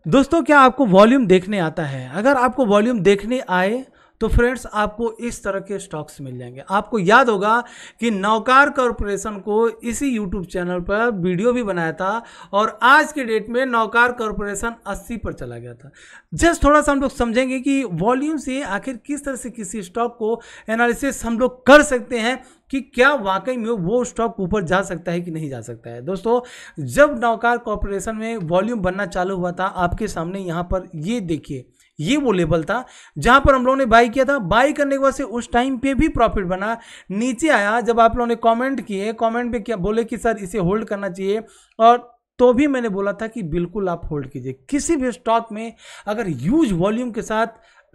दोस्तों क्या आपको वॉल्यूम देखने आता है? अगर आपको वॉल्यूम देखने आए तो फ्रेंड्स आपको इस तरह के स्टॉक्स मिल जाएंगे। आपको याद होगा कि नौकार कॉरपोरेशन को इसी यूट्यूब चैनल पर वीडियो भी बनाया था और आज के डेट में नौकार कॉरपोरेशन 80 पर चला गया था। जस्ट थोड़ा सा हम लोग समझेंगे कि वॉल्यूम से आखिर किस तरह से किसी स्टॉक को एनालिसिस हम लोग कर सकते हैं कि क्या वाकई में वो स्टॉक ऊपर जा सकता है कि नहीं जा सकता है। दोस्तों जब नौकार कॉरपोरेशन में वॉल्यूम बनना चालू हुआ था, आपके सामने यहाँ पर ये देखिए, ये वो लेवल था जहां पर हम लोगों ने बाई किया था। बाई करने के बाद से उस टाइम पे भी प्रॉफिट बना, नीचे आया। जब आप लोगों ने कमेंट किए, कमेंट पे क्या बोले कि सर इसे होल्ड करना चाहिए, और तो भी मैंने बोला था कि बिल्कुल आप होल्ड कीजिए। किसी भी स्टॉक में अगर ह्यूज वॉल्यूम के साथ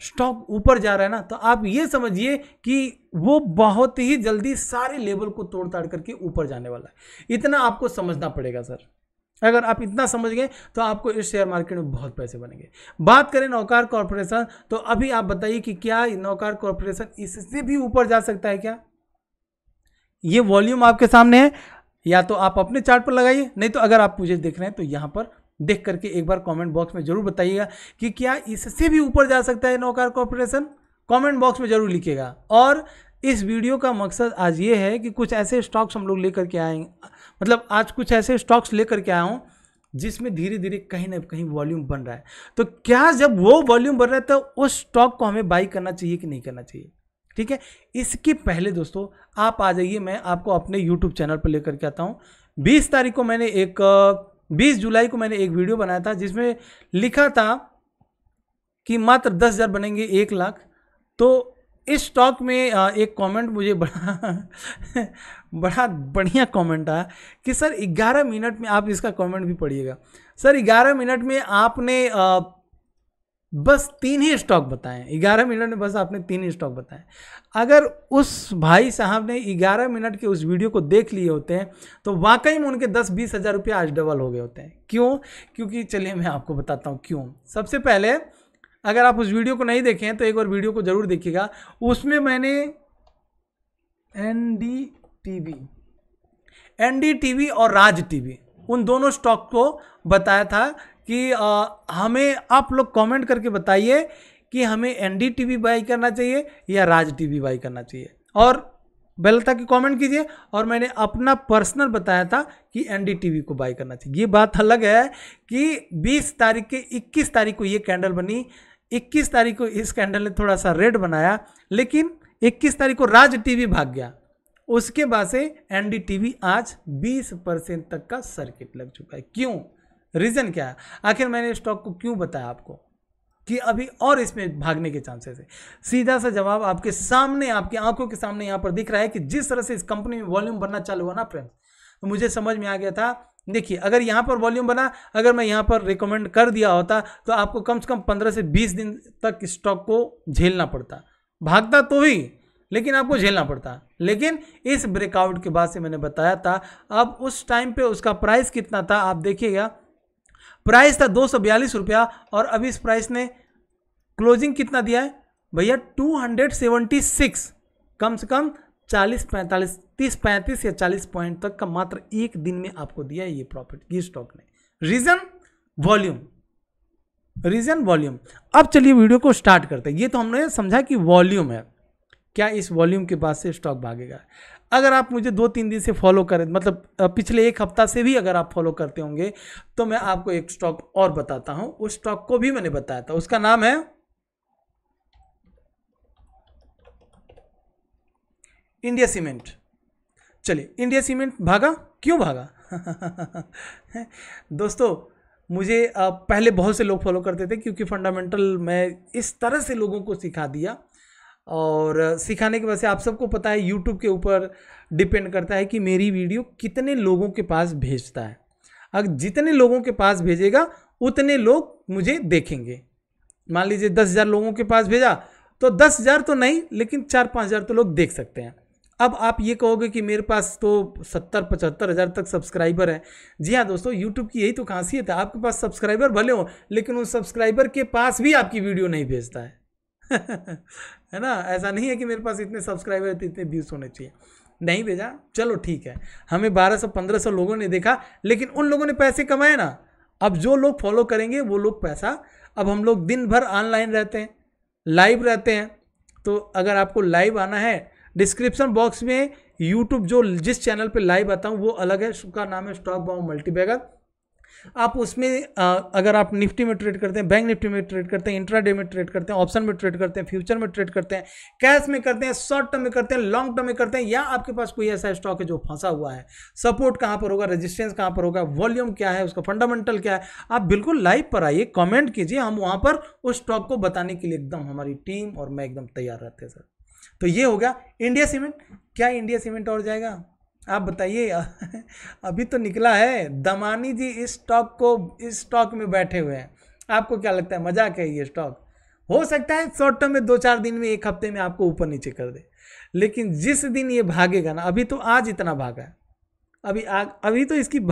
स्टॉक ऊपर जा रहा है ना, तो आप ये समझिए कि वो बहुत ही जल्दी सारे लेवल को तोड़ ताड़ करके ऊपर जाने वाला है। इतना आपको समझना पड़ेगा सर। अगर आप इतना समझ गए तो आपको इस शेयर मार्केट में बहुत पैसे बनेंगे। बात करें नौकार कॉरपोरेशन, तो अभी आप बताइए कि क्या नौकार कॉरपोरेशन इससे भी ऊपर जा सकता है क्या? ये वॉल्यूम आपके सामने है, या तो आप अपने चार्ट पर लगाइए, नहीं तो अगर आप मुझे देख रहे हैं तो यहाँ पर देख करके एक बार कमेंट बॉक्स में जरूर बताइएगा कि क्या इससे भी ऊपर जा सकता है नौकार कॉरपोरेशन। कमेंट बॉक्स में जरूर लिखिएगा। और इस वीडियो का मकसद आज ये है कि कुछ ऐसे स्टॉक्स हम लोग लेकर के आएंगे, मतलब आज कुछ ऐसे स्टॉक्स लेकर के आया हूँ जिसमें धीरे धीरे कहीं ना कहीं वॉल्यूम बन रहा है। तो क्या जब वो वॉल्यूम बन रहा है तो उस स्टॉक को हमें बाई करना चाहिए कि नहीं करना चाहिए? ठीक है, इसके पहले दोस्तों आप आ जाइए, मैं आपको अपने यूट्यूब चैनल पर लेकर के आता हूँ। 20 तारीख को मैंने 20 जुलाई को मैंने एक वीडियो बनाया था जिसमें लिखा था कि मात्र 10,000 बनेंगे 1 लाख। तो इस स्टॉक में एक कमेंट मुझे बड़ा बढ़िया कमेंट आया कि सर 11 मिनट में, आप इसका कमेंट भी पढ़िएगा, सर 11 मिनट में आपने बस 3 ही स्टॉक बताएं। 11 मिनट में बस आपने 3 ही स्टॉक बताएं। अगर उस भाई साहब ने 11 मिनट के उस वीडियो को देख लिए होते हैं तो वाकई में उनके 10-20 हज़ार रुपये आज डबल हो गए होते हैं। क्यों? क्योंकि चलिए मैं आपको बताता हूँ क्यों। सबसे पहले अगर आप उस वीडियो को नहीं देखें तो एक बार वीडियो को जरूर देखिएगा। उसमें मैंने एनडीटीवी और राज टीवी, उन दोनों स्टॉक को बताया था कि हमें आप लोग कमेंट करके बताइए कि हमें एनडीटीवी बाई करना चाहिए या राज टीवी बाई करना चाहिए, और बेल तक कमेंट कीजिए। और मैंने अपना पर्सनल बताया था कि एनडीटीवी को बाई करना चाहिए। ये बात अलग है कि 20 तारीख के 21 तारीख को ये कैंडल बनी, 21 तारीख को इस कैंडल ने थोड़ा सा रेड बनाया, लेकिन 21 तारीख को राज टीवी भाग गया। उसके बाद से एनडीटीवी आज 20% तक का सर्किट लग चुका है। क्यों? रीजन क्या है? आखिर मैंने स्टॉक को क्यों बताया आपको कि अभी और इसमें भागने के चांसेस है? सीधा सा जवाब आपके सामने, आपकी आंखों के सामने यहाँ पर दिख रहा है कि जिस तरह से इस कंपनी में वॉल्यूम बनना चालू हुआ ना फ्रेंड्स, तो मुझे समझ में आ गया था। देखिए अगर यहाँ पर वॉल्यूम बना, अगर मैं यहाँ पर रिकमेंड कर दिया होता तो आपको कम से कम 15 से 20 दिन तक स्टॉक को झेलना पड़ता। भागता तो ही, लेकिन आपको झेलना पड़ता। लेकिन इस ब्रेकआउट के बाद से मैंने बताया था, अब उस टाइम पे उसका प्राइस कितना था आप देखिएगा, प्राइस था 242 रुपया, और अभी इस प्राइस ने क्लोजिंग कितना दिया है भैया? 276। कम से कम 40-45, 30-35 या 40 पॉइंट तक का मात्र एक दिन में आपको दिया है ये प्रॉफिट, ये स्टॉक ने। Reason volume, reason volume. अब चलिए वीडियो को स्टार्ट करते हैं। ये तो हमने समझा कि वॉल्यूम है, क्या इस वॉल्यूम के बाद से स्टॉक भागेगा? अगर आप मुझे 2-3 दिन से फॉलो करें, मतलब पिछले 1 हफ्ता से भी अगर आप फॉलो करते होंगे, तो मैं आपको एक स्टॉक और बताता हूं। उस स्टॉक को भी मैंने बताया था, उसका नाम है इंडिया सीमेंट। चलिए, इंडिया सीमेंट भागा, क्यों भागा? दोस्तों मुझे पहले बहुत से लोग फॉलो करते थे, क्योंकि फंडामेंटल मैं इस तरह से लोगों को सिखा दिया, और सिखाने की वजह से आप सबको पता है यूट्यूब के ऊपर डिपेंड करता है कि मेरी वीडियो कितने लोगों के पास भेजता है। अगर जितने लोगों के पास भेजेगा उतने लोग मुझे देखेंगे। मान लीजिए 10,000 लोगों के पास भेजा तो 10,000 तो नहीं, लेकिन 4-5 हज़ार तो लोग देख सकते हैं। अब आप ये कहोगे कि मेरे पास तो 70-75 हज़ार तक सब्सक्राइबर हैं। जी हाँ दोस्तों, यूट्यूब की यही तो खासियत है, आपके पास सब्सक्राइबर भले हो, लेकिन उस सब्सक्राइबर के पास भी आपकी वीडियो नहीं भेजता है। है ना? ऐसा नहीं है कि मेरे पास इतने सब्सक्राइबर है तो इतने व्यूज होने चाहिए। नहीं भेजा, चलो ठीक है, हमें 1200-1500 लोगों ने देखा, लेकिन उन लोगों ने पैसे कमाए ना, अब जो लोग फॉलो करेंगे वो लोग पैसा, अब हम लोग दिन भर ऑनलाइन रहते हैं, लाइव रहते हैं, तो अगर आपको लाइव आना है, डिस्क्रिप्शन बॉक्स में यूट्यूब जो जिस चैनल पे लाइव आता हूँ वो अलग है, उसका नाम है स्टॉक बॉम्ब मल्टीबैगर। आप उसमें अगर आप निफ्टी में ट्रेड करते हैं, बैंक निफ्टी में ट्रेड करते हैं, इंट्राडे में ट्रेड करते हैं, ऑप्शन में ट्रेड करते हैं, फ्यूचर में ट्रेड करते हैं, कैश में करते हैं, शॉर्ट टर्म में करते हैं, लॉन्ग टर्म में करते हैं, या आपके पास कोई ऐसा स्टॉक है जो फंसा हुआ है, सपोर्ट कहाँ पर होगा, रेजिस्टेंस कहाँ पर होगा, वॉल्यूम क्या है, उसका फंडामेंटल क्या है, आप बिल्कुल लाइव पर आइए, कॉमेंट कीजिए, हम वहाँ पर उस स्टॉक को बताने के लिए एकदम हमारी टीम और मैं एकदम तैयार रहते हैं सर। तो ये हो गया इंडिया सीमेंट। क्या इंडिया सीमेंट और जाएगा? आप बताइए। अभी तो निकला है, दमानी जी इस स्टॉक में बैठे हुए हैं। आपको क्या लगता है मजाक है ये स्टॉक? हो सकता है शॉर्ट टर्म में 2-4 दिन में, 1 हफ्ते में आपको ऊपर नीचे कर दे, लेकिन जिस दिन ये भागेगा ना, अभी तो आज इतना भागा है, अभी तो इसकी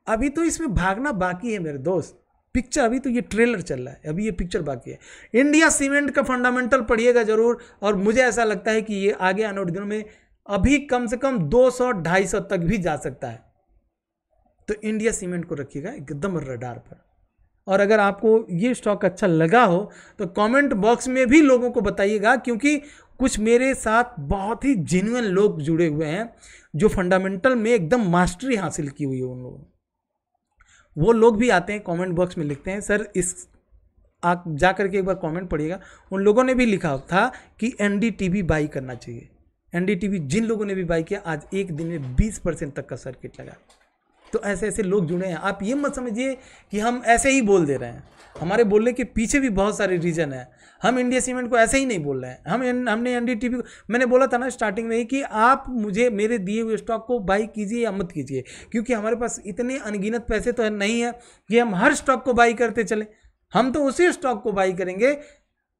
अभी तो इसमें भागना बाकी है मेरे दोस्त। पिक्चर अभी तो ये ट्रेलर चल रहा है, अभी ये पिक्चर बाकी है। इंडिया सीमेंट का फंडामेंटल पढ़िएगा जरूर, और मुझे ऐसा लगता है कि ये आगे आने वाले दिनों में अभी कम से कम 200-250 तक भी जा सकता है। तो इंडिया सीमेंट को रखिएगा एकदम रडार पर। और अगर आपको ये स्टॉक अच्छा लगा हो तो कमेंट बॉक्स में भी लोगों को बताइएगा, क्योंकि कुछ मेरे साथ बहुत ही जेन्युइन लोग जुड़े हुए हैं जो फंडामेंटल में एकदम मास्टरी हासिल की हुई है उन लोगों ने। वो लोग भी आते हैं कमेंट बॉक्स में लिखते हैं, सर इस आप जा करके एक बार कमेंट पढ़िएगा। उन लोगों ने भी लिखा था कि एनडीटीवी बाई करना चाहिए। एनडीटीवी जिन लोगों ने भी बाई किया, आज एक दिन में 20% तक का सर्किट लगा। तो ऐसे ऐसे लोग जुड़े हैं। आप ये मत समझिए कि हम ऐसे ही बोल दे रहे हैं, हमारे बोलने के पीछे भी बहुत सारे रीजन है। हम इंडिया सीमेंट को ऐसे ही नहीं बोल रहे हैं। हमने एनडीटीवी को, मैंने बोला था ना स्टार्टिंग में ही कि आप मुझे मेरे दिए हुए स्टॉक को बाई कीजिए या मत कीजिए, क्योंकि हमारे पास इतने अनगिनत पैसे तो नहीं है कि हम हर स्टॉक को बाई करते चले। हम तो उसी स्टॉक को बाई करेंगे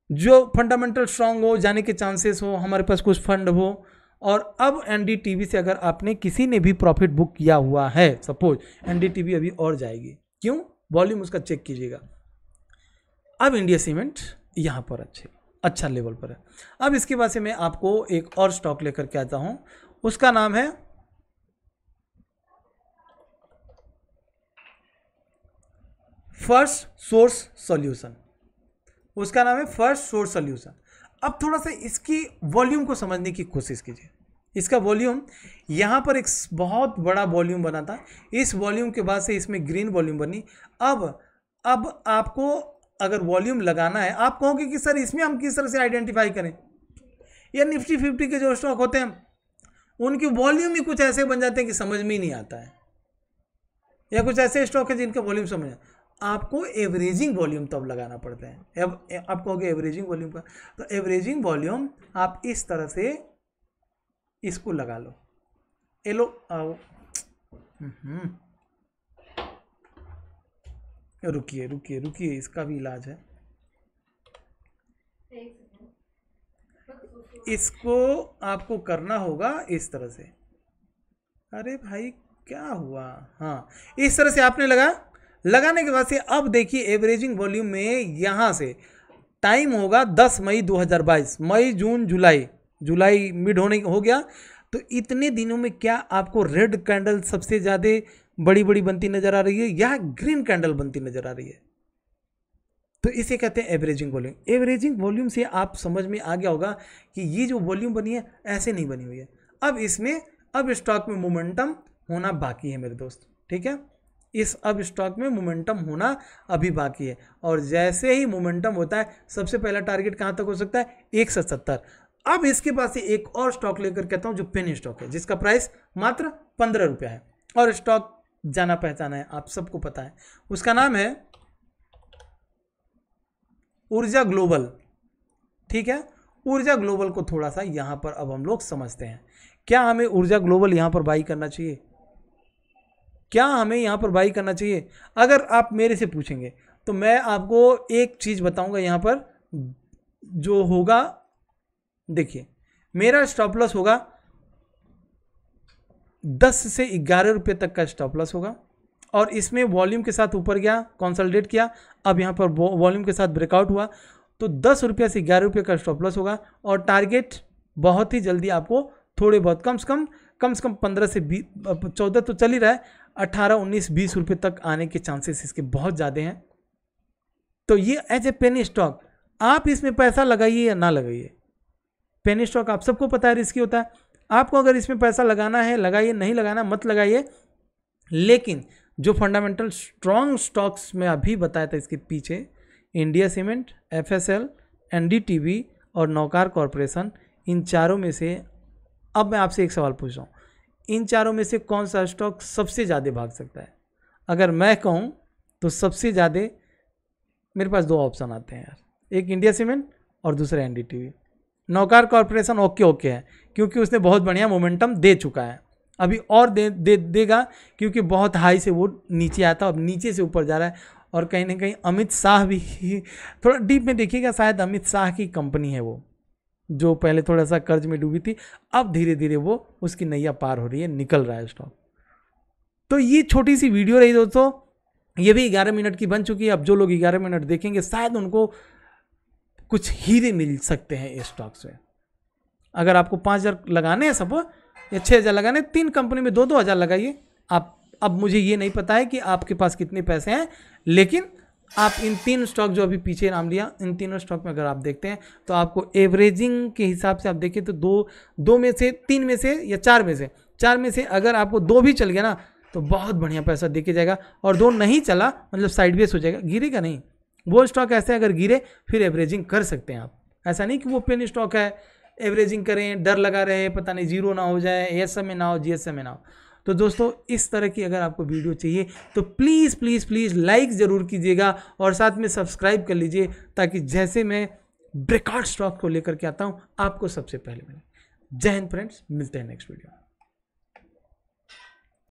जो फंडामेंटल स्ट्रांग हो, जाने के चांसेस हो, हमारे पास कुछ फंड हो। और अब एनडीटीवी से अगर आपने किसी ने भी प्रॉफिट बुक किया हुआ है, सपोज एनडीटीवी अभी और जाएगी, क्यों? वॉल्यूम उसका चेक कीजिएगा। अब इंडिया सीमेंट यहाँ पर अच्छा लेवल पर है। अब इसके बाद से मैं आपको एक और स्टॉक लेकर के आता हूं, उसका नाम है फर्स्ट सोर्स सॉल्यूशन। उसका नाम है फर्स्ट सोर्स सॉल्यूशन। अब थोड़ा सा इसकी वॉल्यूम को समझने की कोशिश कीजिए। इसका वॉल्यूम यहाँ पर एक बहुत बड़ा वॉल्यूम बना था, इस वॉल्यूम के बाद से इसमें ग्रीन वॉल्यूम बनी। अब आपको अगर वॉल्यूम लगाना है, आप कहोगे कि सर इसमें हम किस तरह से आइडेंटिफाई करें? या निफ्टी 50 के जो स्टॉक होते हैं उनकी वॉल्यूम ही कुछ ऐसे बन जाते हैं कि समझ में ही नहीं आता है, या कुछ ऐसे स्टॉक है जिनका वॉल्यूम समझ आपको एवरेजिंग वॉल्यूम तो अब लगाना पड़ता है। अब आप कहोगे एवरेजिंग वॉल्यूम का, तो एवरेजिंग वॉल्यूम आप इस तरह से इसको लगा लो। ये लो रुकिए रुकिए रुकिए, इसका भी इलाज है। इसको आपको करना होगा इस तरह से। अरे भाई क्या हुआ? हाँ, इस तरह से आपने लगाने के बाद से अब देखिए एवरेजिंग वॉल्यूम में यहाँ से टाइम होगा 10 मई 2022, मई जून जुलाई मिड हो गया। तो इतने दिनों में क्या आपको रेड कैंडल सबसे ज़्यादा बड़ी बड़ी बनती नजर आ रही है या ग्रीन कैंडल बनती नजर आ रही है? तो इसे कहते हैं एवरेजिंग वॉल्यूम। एवरेजिंग वॉल्यूम से आप समझ में आ गया होगा कि ये जो वॉल्यूम बनी है ऐसे नहीं बनी हुई है। अब स्टॉक में मोमेंटम होना बाकी है मेरे दोस्त, ठीक है? अब स्टॉक में मोमेंटम होना अभी बाकी है, और जैसे ही मोमेंटम होता है सबसे पहला टारगेट कहाँ तक हो सकता है? 170। अब इसके पास से एक और स्टॉक लेकर कहता हूँ जो पेनी स्टॉक है, जिसका प्राइस मात्र 15 रुपया है, और स्टॉक जाना पहचाना है, आप सबको पता है। उसका नाम है ऊर्जा ग्लोबल, ठीक है? ऊर्जा ग्लोबल को थोड़ा सा यहाँ पर अब हम लोग समझते हैं। क्या हमें ऊर्जा ग्लोबल यहाँ पर बाई करना चाहिए? क्या हमें यहाँ पर बाई करना चाहिए? अगर आप मेरे से पूछेंगे तो मैं आपको एक चीज़ बताऊंगा यहाँ पर जो होगा। देखिए, मेरा स्टॉप लॉस होगा 10 से 11 रुपये तक का स्टॉप लॉस होगा, और इसमें वॉल्यूम के साथ ऊपर गया, कंसोलिडेट किया, अब यहाँ पर वॉल्यूम के साथ ब्रेकआउट हुआ, तो 10 रुपये से 11 रुपये का स्टॉप लॉस होगा। और टारगेट बहुत ही जल्दी आपको थोड़े बहुत कम से कम कम से कम 15 से 20, 14 तो चल ही रहा है, 18, 19, 20 रुपये तक आने के चांसेस इसके बहुत ज़्यादा हैं। तो ये एज ए पेनी स्टॉक आप इसमें पैसा लगाइए या ना लगाइए, पेनी स्टॉक आप सबको पता है रिस्की होता है। आपको अगर इसमें पैसा लगाना है लगाइए, नहीं लगाना मत लगाइए। लेकिन जो फंडामेंटल स्ट्रॉन्ग स्टॉक्स में अभी बताया था इसके पीछे, इंडिया सीमेंट, FSL, NDTV और नौकार कॉरपोरेशन, इन चारों में से अब मैं आपसे एक सवाल पूछ रहा हूँ, इन चारों में से कौन सा स्टॉक सबसे ज़्यादा भाग सकता है? अगर मैं कहूँ तो सबसे ज़्यादा मेरे पास 2 ऑप्शन आते हैं यार, एक इंडिया सीमेंट और दूसरा NDTV। नौकार कॉरपोरेशन ओके है क्योंकि उसने बहुत बढ़िया मोमेंटम दे चुका है, अभी और देगा क्योंकि बहुत हाई से वो नीचे आया था, अब नीचे से ऊपर जा रहा है। और कहीं ना कहीं अमित शाह भी थोड़ा डीप में देखिएगा, शायद अमित शाह की कंपनी है वो, जो पहले थोड़ा सा कर्ज में डूबी थी, अब धीरे धीरे वो उसकी नैया पार हो रही है, निकल रहा है स्टॉक। तो ये छोटी सी वीडियो रही दोस्तों, ये भी 11 मिनट की बन चुकी है। अब जो लोग 11 मिनट देखेंगे शायद उनको कुछ हीरे मिल सकते हैं इस स्टॉक से। अगर आपको 5,000 लगाने हैं सपोज, या 6,000 लगाने, 3 कंपनी में 2-2 हज़ार लगाइए आप। अब मुझे ये नहीं पता है कि आपके पास कितने पैसे हैं, लेकिन आप इन 3 स्टॉक जो अभी पीछे नाम लिया, इन तीनों स्टॉक में अगर आप देखते हैं तो आपको एवरेजिंग के हिसाब से आप देखें तो 2 में से 3 में से या 4 में से अगर आपको 2 भी चल गया ना तो बहुत बढ़िया पैसा देके जाएगा। और 2 नहीं चला मतलब साइडवेज हो जाएगा, गिरेगा नहीं। वो स्टॉक ऐसे अगर गिरे फिर एवरेजिंग कर सकते हैं आप, ऐसा नहीं कि वो पेनी स्टॉक है एवरेजिंग करें, डर लगा रहे पता नहीं जीरो ना हो जाए, ASM में ना हो, GSM में ना हो। तो दोस्तों इस तरह की अगर आपको वीडियो चाहिए तो प्लीज़ प्लीज़ प्लीज़ लाइक ज़रूर कीजिएगा और साथ में सब्सक्राइब कर लीजिए, ताकि जैसे मैं ब्रेकआउट स्टॉक को लेकर के आता हूँ आपको सबसे पहले मिले। जय हिंद फ्रेंड्स, मिलते हैं नेक्स्ट वीडियो।